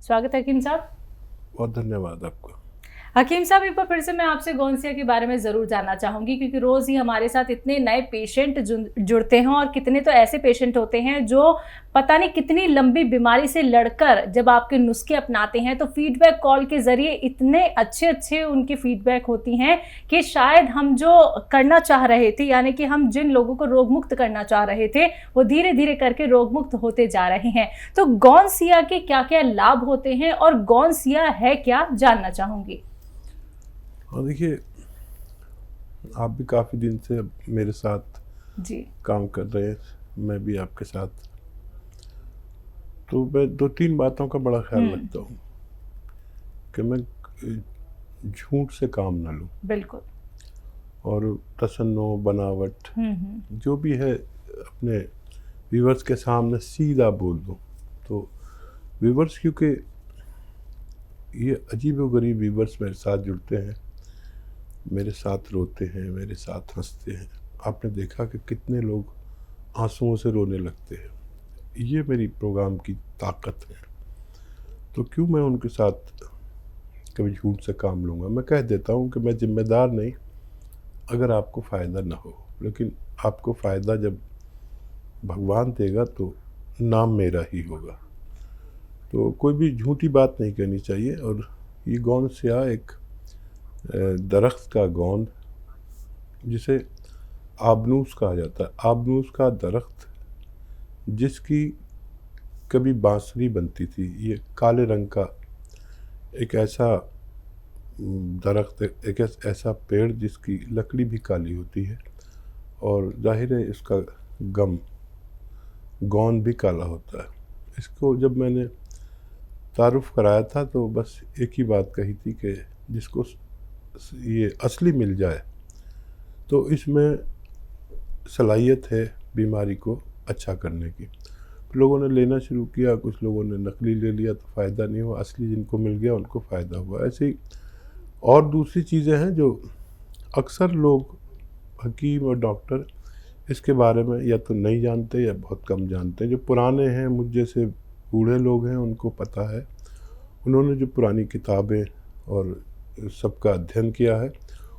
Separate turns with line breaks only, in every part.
स्वागत है हकीम साहब।
बहुत धन्यवाद आपको।
हकीम साहब, एक बार फिर से मैं आपसे गौनसिया के बारे में ज़रूर जानना चाहूँगी, क्योंकि रोज़ ही हमारे साथ इतने नए पेशेंट जुड़ते हैं और कितने तो ऐसे पेशेंट होते हैं जो पता नहीं कितनी लंबी बीमारी से लड़कर जब आपके नुस्खे अपनाते हैं तो फीडबैक कॉल के ज़रिए इतने अच्छे उनकी फीडबैक होती हैं कि शायद हम जो करना चाह रहे थे, यानी कि हम जिन लोगों को रोग मुक्त करना चाह रहे थे, वो धीरे धीरे करके रोग मुक्त होते जा रहे हैं। तो गौनसिया के क्या क्या लाभ होते हैं और गौनसिया है क्या, जानना चाहूँगी।
और देखिए, आप भी काफ़ी दिन से मेरे साथ
जी
काम कर रहे हैं, मैं भी आपके साथ। तो मैं 2-3 बातों का बड़ा ख्याल रखता हूँ कि मैं झूठ से काम ना लूँ।
बिल्कुल।
और तसन्नो बनावट जो भी है अपने व्यूवर्स के सामने सीधा बोल दूँ। तो व्यूवर्स, क्योंकि ये अजीब-ओ-गरीब व्यूवर्स मेरे साथ जुड़ते हैं, मेरे साथ रोते हैं, मेरे साथ हंसते हैं। आपने देखा कि कितने लोग आंसुओं से रोने लगते हैं। ये मेरी प्रोग्राम की ताकत है। तो क्यों मैं उनके साथ कभी झूठ से काम लूँगा। मैं कह देता हूँ कि मैं जिम्मेदार नहीं अगर आपको फ़ायदा ना हो, लेकिन आपको फ़ायदा जब भगवान देगा तो नाम मेरा ही होगा। तो कोई भी झूठी बात नहीं कहनी चाहिए। और ये गौनसिया एक दरख्त का गोंद, जिसे आबनूस कहा जाता है। आबनूस का दरख्त जिसकी कभी बांसुरी बनती थी। ये काले रंग का एक ऐसा दरख्त, एक ऐसा पेड़ जिसकी लकड़ी भी काली होती है और जाहिर है इसका गम गोंद भी काला होता है। इसको जब मैंने तारुफ कराया था तो बस एक ही बात कही थी कि जिसको ये असली मिल जाए तो इसमें सलाहियत है बीमारी को अच्छा करने की। लोगों ने लेना शुरू किया, कुछ लोगों ने नकली ले लिया तो फ़ायदा नहीं हुआ, असली जिनको मिल गया उनको फ़ायदा हुआ। ऐसे ही और दूसरी चीज़ें हैं जो अक्सर लोग, हकीम और डॉक्टर, इसके बारे में या तो नहीं जानते या बहुत कम जानते हैं। जो पुराने हैं, मुझ जैसे बूढ़े लोग हैं, उनको पता है। उन्होंने जो पुरानी किताबें और सबका अध्ययन किया है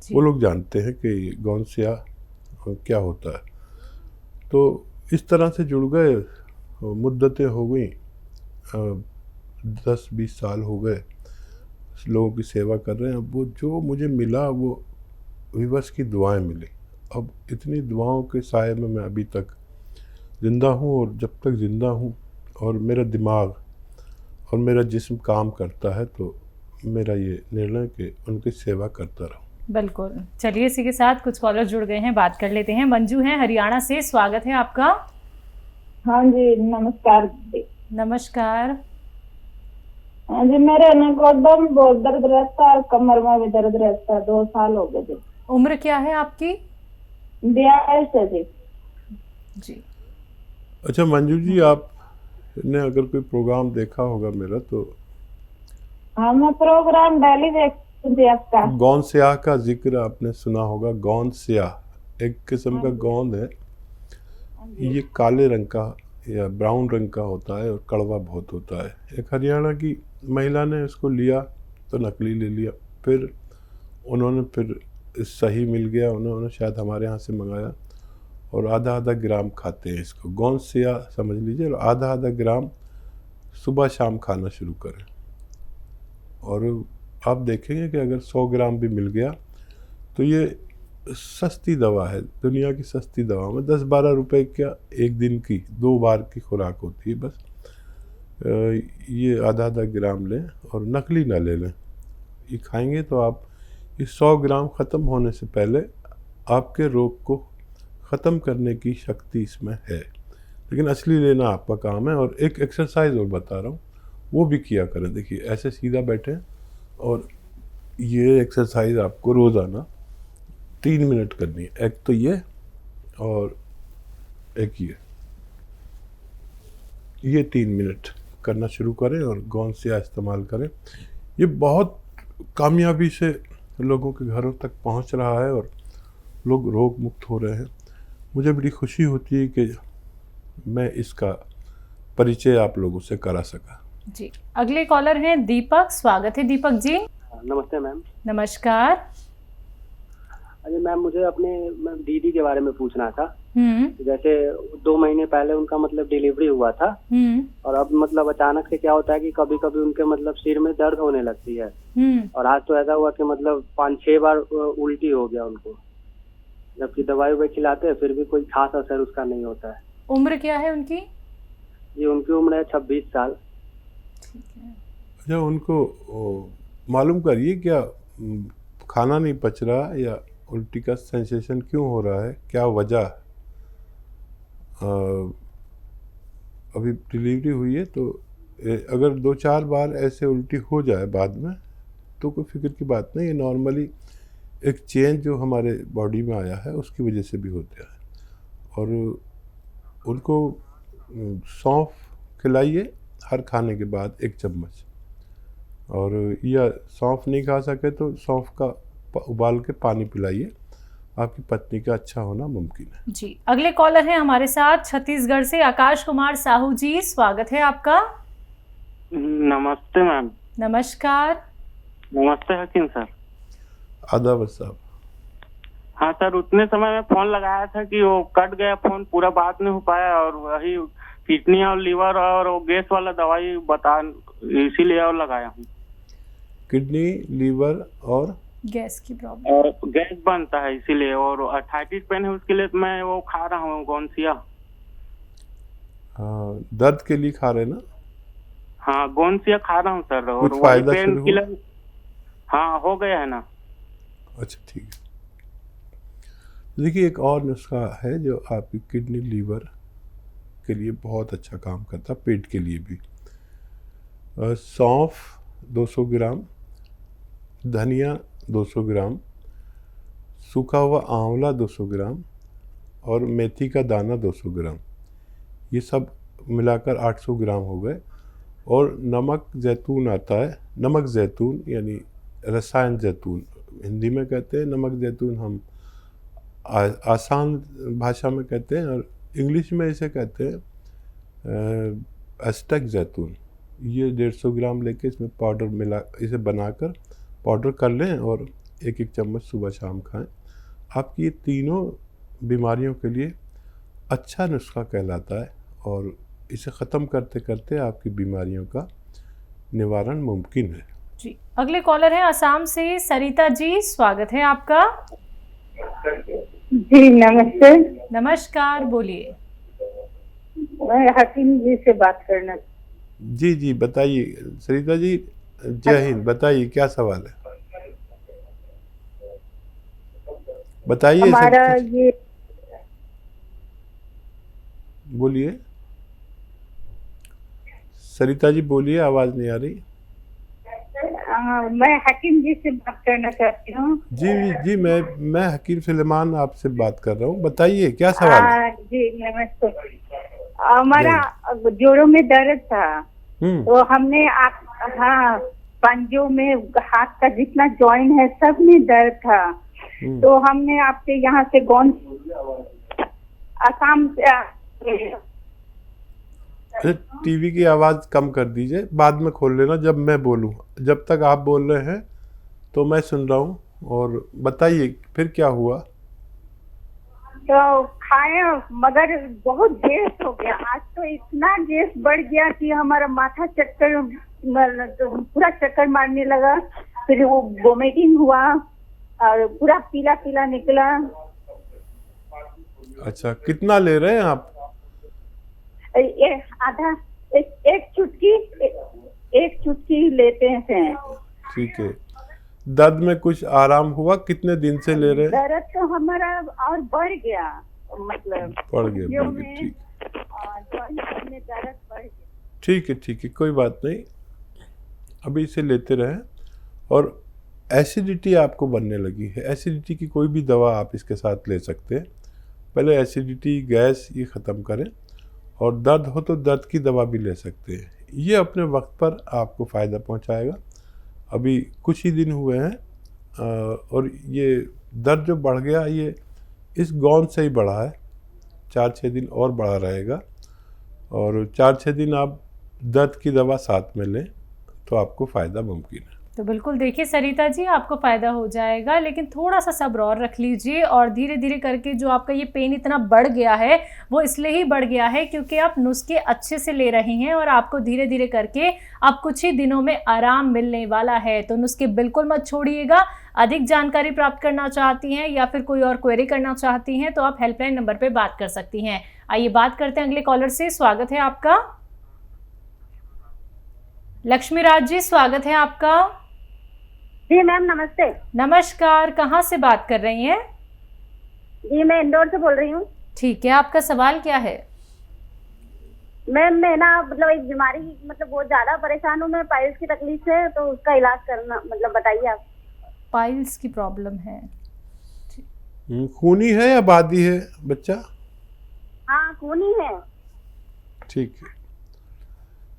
वो लोग जानते हैं कि गौनसिया क्या होता है। तो इस तरह से जुड़ गए, मुद्दतें हो गई, 10-20 साल हो गए लोगों की सेवा कर रहे हैं। अब वो जो मुझे मिला वो विवश की दुआएं मिली। अब इतनी दुआओं के साए में मैं अभी तक ज़िंदा हूँ, और जब तक ज़िंदा हूँ और मेरा दिमाग और मेरा जिस्म काम करता है तो मेरा ये निर्णय कि उनकी सेवा करता रहूँ।
बिल्कुल। चलिए, इसी के साथ कुछ कॉलर जुड़ गए हैं, बात कर लेते हैं। मंजू हैं हरियाणा से, स्वागत है आपका।
हाँ जी, नमस्कार।
नमस्कार।
हाँ जी, मेरे ना गोड्डों में बहुत दर्द रहता है और कमर में भी दर्द रहता है। 2 साल हो गए जी।
उम्र क्या है आपकी?
42 है जी।
जी।
अच्छा मंजू जी, आपने अगर कोई प्रोग्राम देखा होगा मेरा तो
हाँ, मैं प्रोग्राम डेली देखती थी आपका।
गौनसिया का जिक्र आपने सुना होगा। गौनसिया एक किस्म का गोंद है। ये काले रंग का या ब्राउन रंग का होता है और कड़वा बहुत होता है। एक हरियाणा की महिला ने इसको लिया तो नकली ले लिया, फिर उन्होंने सही मिल गया, उन्होंने शायद हमारे यहाँ से मंगाया और आधा ग्राम खाते हैं इसको। गौनसिया समझ लीजिए, और आधा ग्राम सुबह शाम खाना शुरू करें और आप देखेंगे कि अगर 100 ग्राम भी मिल गया तो ये सस्ती दवा है, दुनिया की सस्ती दवा में 10-12 रुपए क्या एक दिन की 2 बार की खुराक होती है बस। ये आधा ग्राम लें और नकली ना ले लें। ये खाएंगे तो आप ये 100 ग्राम ख़त्म होने से पहले आपके रोग को ख़त्म करने की शक्ति इसमें है। लेकिन असली लेना आपका काम है। और एक एक्सरसाइज और बता रहा हूँ, वो भी किया करें। देखिए, ऐसे सीधा बैठें और ये एक्सरसाइज आपको रोज़ाना 3 मिनट करनी है। एक तो ये और एक ये 3 मिनट करना शुरू करें और गौनसिया इस्तेमाल करें। ये बहुत कामयाबी से लोगों के घरों तक पहुंच रहा है और लोग रोग मुक्त हो रहे हैं। मुझे बड़ी खुशी होती है कि मैं इसका परिचय आप लोगों से करा सका।
जी, अगले कॉलर हैं दीपक। स्वागत है दीपक जी।
नमस्ते मैम।
नमस्कार।
अरे मैम, मुझे अपने दीदी के बारे में पूछना था।
हम्म।
जैसे 2 महीने पहले उनका मतलब डिलीवरी हुआ था, और अब मतलब अचानक से क्या होता है कि कभी कभी उनके मतलब सिर में दर्द होने लगती है, और आज तो ऐसा हुआ कि मतलब 5-6 बार उल्टी हो गया उनको, जबकि दवाई ववाई खिलाते हैं फिर भी कोई खास असर उसका नहीं होता है।
उम्र क्या है उनकी?
जी, उनकी उम्र है 26 साल।
अच्छा, उनको मालूम करिए क्या खाना नहीं पच रहा या उल्टी का सेंसेशन क्यों हो रहा है, क्या वजह? अभी डिलीवरी हुई है तो अगर 2-4 बार ऐसे उल्टी हो जाए बाद में तो कोई फिक्र की बात नहीं है। नॉर्मली एक चेंज जो हमारे बॉडी में आया है उसकी वजह से भी होता है। और उनको सौंफ खिलाइए हर खाने के बाद 1 चम्मच, और या सौंफ नहीं खा सके तो सौंफ का उबाल के पानी पिलाइए, आपकी पत्नी का अच्छा होना मुमकिन है।
जी, अगले कॉलर हैं हमारे साथ छत्तीसगढ़ से आकाश कुमार साहू जी। स्वागत है आपका।
नमस्ते मैम।
नमस्कार।
नमस्ते हकीम सर।
आदाब साहब।
हाँ सर, उतने समय में फोन लगाया था कि वो कट गया फोन, पूरा बात नहीं हो पाया, और वही किडनी और लीवर और वो गैस वाला दवाई बता, इसीलिए और लगाया हूँ।
किडनी, लीवर और
गैस की प्रॉब्लम,
और गैस बनता है इसीलिए, और अर्थाइटिस पेन है उसके लिए मैं वो खा रहा हूँ गोंसिया।
दर्द के लिए खा रहे ना?
हाँ, गोंसिया खा रहा हूँ सर। और
कुछ फायदा
पेन
शुरू
किलर हाँ हो गया है ना।
अच्छा, ठीक है। देखिए, एक और नुस्खा है जो आपकी किडनी लीवर के लिए बहुत अच्छा काम करता है, पेट के लिए भी। सौंफ 200 ग्राम, धनिया 200 ग्राम, सूखा हुआ आंवला 200 ग्राम और मेथी का दाना 200 ग्राम, ये सब मिलाकर 800 ग्राम हो गए। और नमक जैतून आता है, नमक जैतून यानी रसायन जैतून हिंदी में कहते हैं, नमक जैतून हम आसान भाषा में कहते हैं, और इंग्लिश में इसे कहते हैं एस्टेक जैतून। ये 150 ग्राम लेके इसमें पाउडर मिला, इसे बनाकर पाउडर कर लें और 1-1 चम्मच सुबह शाम खाएं। आपकी ये तीनों बीमारियों के लिए अच्छा नुस्खा कहलाता है, और इसे ख़त्म करते करते आपकी बीमारियों का निवारण मुमकिन है।
जी, अगले कॉलर है असम से सरिता जी। स्वागत है आपका।
जी नमस्ते।
नमस्कार, बोलिए।
मैं हकीम जी से बात करना।
जी जी, बताइए सरिता जी। जय हिंद। बताइए क्या सवाल है, बताइए।
हमारा ये
बोलिए सरिता जी, बोलिए, आवाज़ नहीं आ रही।
मैं हकीम जी से बात करना चाहती हूँ।
जी जी, मैं हकीम सुलेमान आपसे बात कर रहा हूँ, बताइए क्या सवाल है।
जी नमस्ते। हमारा जोड़ों में दर्द था, तो हमने हाँ, पंजों में हाथ का जितना जॉइंट है सब में दर्द था, तो हमने आपके यहाँ से असम से।
टीवी की आवाज़ कम कर दीजिए, बाद में खोल लेना जब मैं बोलूँ। जब तक आप बोल रहे हैं तो मैं सुन रहा हूँ, और बताइए फिर क्या हुआ।
तो खाए मगर बहुत गैस हो गया। आज तो इतना गैस बढ़ गया कि हमारा माथा चक्कर, पूरा चक्कर मारने लगा, फिर वो वोमिटिंग हुआ और पूरा पीला पीला निकला।
अच्छा, कितना ले रहे हैं आप?
एक चुटकी लेते हैं।
ठीक है। दर्द में कुछ आराम हुआ? कितने दिन से ले रहे हैं?
दर्द तो हमारा और बढ़ गया, मतलब
बढ़ गया। ठीक,
दर्द बढ़ गया।
ठीक है, कोई बात नहीं, अभी इसे लेते रहें। और एसिडिटी आपको बनने लगी है, एसिडिटी की कोई भी दवा आप इसके साथ ले सकते हैं। पहले एसिडिटी, गैस ये ख़त्म करें, और दर्द हो तो दर्द की दवा भी ले सकते हैं। ये अपने वक्त पर आपको फ़ायदा पहुंचाएगा। अभी कुछ ही दिन हुए हैं, और ये दर्द जो बढ़ गया ये इस गौन से ही बढ़ा है। 4-6 दिन और बढ़ा रहेगा, और 4-6 दिन आप दर्द की दवा साथ में लें तो आपको फ़ायदा मुमकिन है।
तो बिल्कुल देखिए सरिता जी, आपको फ़ायदा हो जाएगा, लेकिन थोड़ा सा सब्र और रख लीजिए। और धीरे धीरे करके जो आपका ये पेन इतना बढ़ गया है वो इसलिए ही बढ़ गया है क्योंकि आप नुस्खे अच्छे से ले रही हैं और आपको धीरे धीरे करके अब कुछ ही दिनों में आराम मिलने वाला है। तो नुस्खे बिल्कुल मत छोड़िएगा। अधिक जानकारी प्राप्त करना चाहती हैं या फिर कोई और क्वेरी करना चाहती हैं तो आप हेल्पलाइन नंबर पर बात कर सकती हैं। आइए बात करते हैं अगले कॉलर से। स्वागत है आपका। लक्ष्मी राज जी, स्वागत है आपका।
जी मैम नमस्ते।
नमस्कार, कहाँ से बात कर रही हैं?
जी मैं इंदौर से बोल रही हूँ।
ठीक है, आपका सवाल क्या है?
मैम मैं ना मतलब एक बीमारी मतलब बहुत ज्यादा परेशान हूँ मैं, पाइल्स की तकलीफ से, तो उसका इलाज करना मतलब बताइए आप।
पाइल्स की प्रॉब्लम है?
खूनी है या बादी है बच्चा?
हाँ खूनी है।
ठीक है,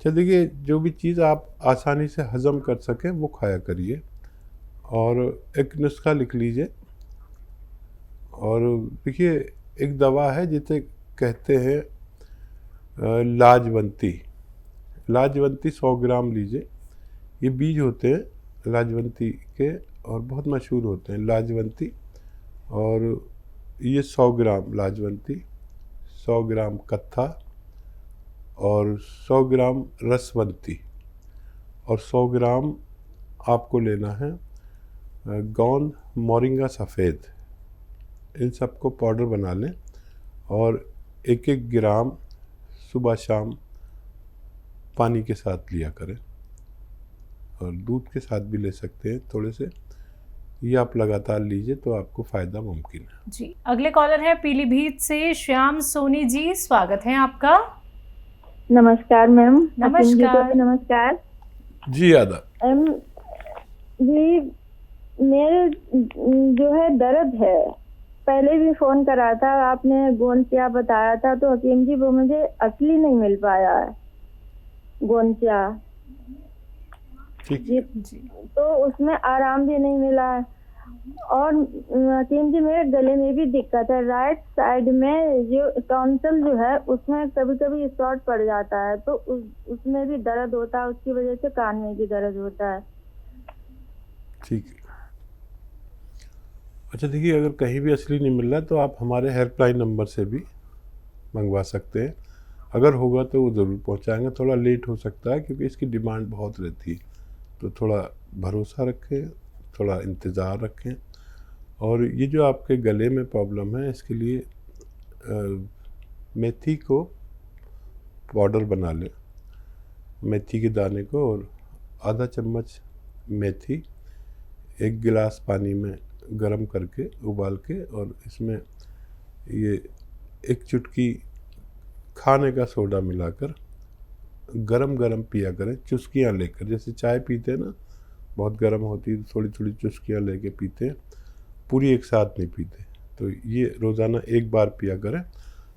चल देखिए, जो भी चीज़ आप आसानी से हजम कर सकें वो खाया करिए। और एक नुस्खा लिख लीजिए। और देखिए, एक दवा है जिसे कहते हैं लाजवंती। लाजवंती 100 ग्राम लीजिए। ये बीज होते हैं लाजवंती के और बहुत मशहूर होते हैं लाजवंती। और ये 100 ग्राम लाजवंती, 100 ग्राम कत्था और 100 ग्राम रसवंती और 100 ग्राम आपको लेना है गोंद मोरिंगा सफ़ेद। इन सबको पाउडर बना लें और 1-1 ग्राम सुबह शाम पानी के साथ लिया करें और दूध के साथ भी ले सकते हैं थोड़े से। ये आप लगातार लीजिए तो आपको फ़ायदा मुमकिन है।
जी, अगले कॉलर है पीलीभीत से श्याम सोनी जी, स्वागत है आपका।
नमस्कार मैम।
नमस्कार।
नमस्कार
जी आदाब।
जी मेरे जो है दर्द है, पहले भी फोन करा था आपने, गोंसिया बताया था, तो हकीम जी वो मुझे असली नहीं मिल पाया है गोंसिया
ठीक
जी, तो उसमें आराम भी नहीं मिला है। और हकीम जी मेरे गले में भी दिक्कत है, राइट साइड में जो टॉन्सिल जो है उसमें कभी कभी शॉर्ट पड़ जाता है, तो उसमें भी दर्द होता है, उसकी वजह से कान में भी दर्द होता है।
ठीक है, अच्छा देखिए, अगर कहीं भी असली नहीं मिल रहा तो आप हमारे हेल्पलाइन नंबर से भी मंगवा सकते हैं। अगर होगा तो वो ज़रूर पहुंचाएंगे। थोड़ा लेट हो सकता है क्योंकि इसकी डिमांड बहुत रहती है, तो थोड़ा भरोसा रखें, थोड़ा इंतज़ार रखें। और ये जो आपके गले में प्रॉब्लम है, इसके लिए मेथी को पाउडर बना लें, मेथी के दाने को, और आधा चम्मच मेथी 1 गिलास पानी में गरम करके उबाल के, और इसमें ये 1 चुटकी खाने का सोडा मिलाकर गरम गरम पिया करें, चुस्कियाँ लेकर। जैसे चाय पीते हैं ना, बहुत गर्म होती है, थोड़ी थोड़ी चुस्कियाँ लेके पीते हैं, पूरी एक साथ नहीं पीते। तो ये रोज़ाना 1 बार पिया करें,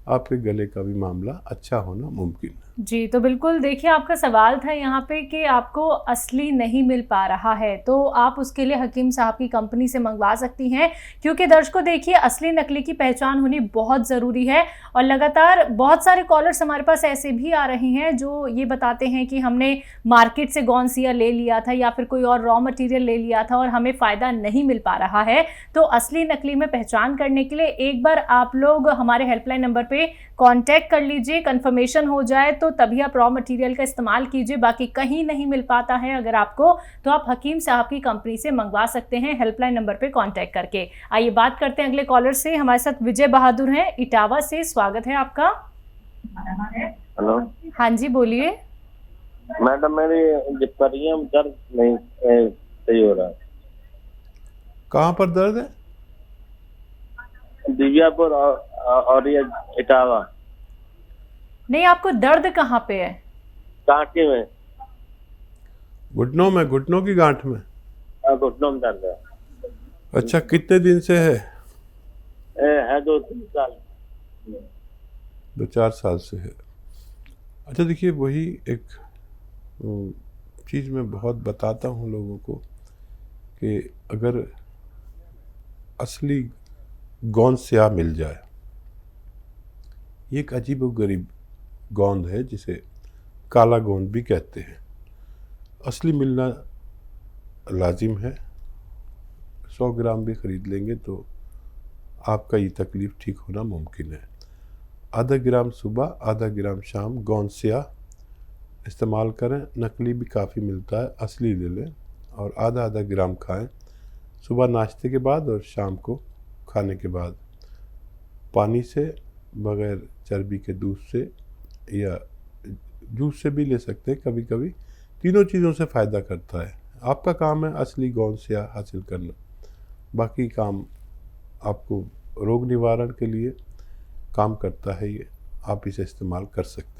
आपके गले का भी मामला अच्छा होना मुमकिन है।
जी, तो बिल्कुल देखिए, आपका सवाल था यहाँ पे कि आपको असली नहीं मिल पा रहा है, तो आप उसके लिए हकीम साहब की कंपनी से मंगवा सकती हैं। क्योंकि दर्शकों देखिए, असली नकली की पहचान होनी बहुत ज़रूरी है। और लगातार बहुत सारे कॉलर्स हमारे पास ऐसे भी आ रहे हैं जो ये बताते हैं कि हमने मार्केट से गोंसिया ले लिया था या फिर कोई और रॉ मटीरियल ले लिया था और हमें फ़ायदा नहीं मिल पा रहा है। तो असली नकली में पहचान करने के लिए एक बार आप लोग हमारे हेल्पलाइन नंबर पर कॉन्टैक्ट कर लीजिए, कन्फर्मेशन हो जाए तो तभी आप रॉ मटेरियल का इस्तेमाल कीजिए। बाकी कहीं नहीं मिल पाता है अगर आपको, तो आप हकीम साहब की कंपनी से मंगवा सकते हैं हेल्पलाइन नंबर पे कांटेक्ट करके। आइए बात करते हैं अगले कॉलर से। हमारे साथ विजय बहादुर हैं इटावा से, स्वागत है आपका।
हेलो।
हाँ जी, बोलिए।
मैडम मेरी जिप्परिया में दर्द नहीं सही हो रहा है।
कहाँ पर दर्द है?
दिव्यापुर और ये इटावा।
नहीं, आपको दर्द कहाँ पे है?
कांटे में।
घुटनों में? घुटनों की गांठ में?
घुटनों में दर्द है।
अच्छा, कितने दिन से है?
है 2-3 साल।
2-4 साल से है। अच्छा देखिए, वही एक चीज़ मैं बहुत बताता हूँ लोगों को कि अगर असली गोंसिया मिल जाए, ये एक अजीब व गरीब गोंद है जिसे काला गोंद भी कहते हैं। असली मिलना लाजिम है। 100 ग्राम भी ख़रीद लेंगे तो आपका ये तकलीफ़ ठीक होना मुमकिन है। आधा ग्राम सुबह, आधा ग्राम शाम गोंद स्याह इस्तेमाल करें। नकली भी काफ़ी मिलता है, असली ले लें और आधा आधा ग्राम खाएं सुबह नाश्ते के बाद और शाम को खाने के बाद। पानी से, बग़ैर चर्बी के दूध से या जूस से भी ले सकते हैं कभी कभी। तीनों चीज़ों से फ़ायदा करता है। आपका काम है असली गोंद स्याह हासिल करना, बाकी काम आपको रोग निवारण के लिए काम करता है। ये आप इसे इस्तेमाल कर सकते हैं।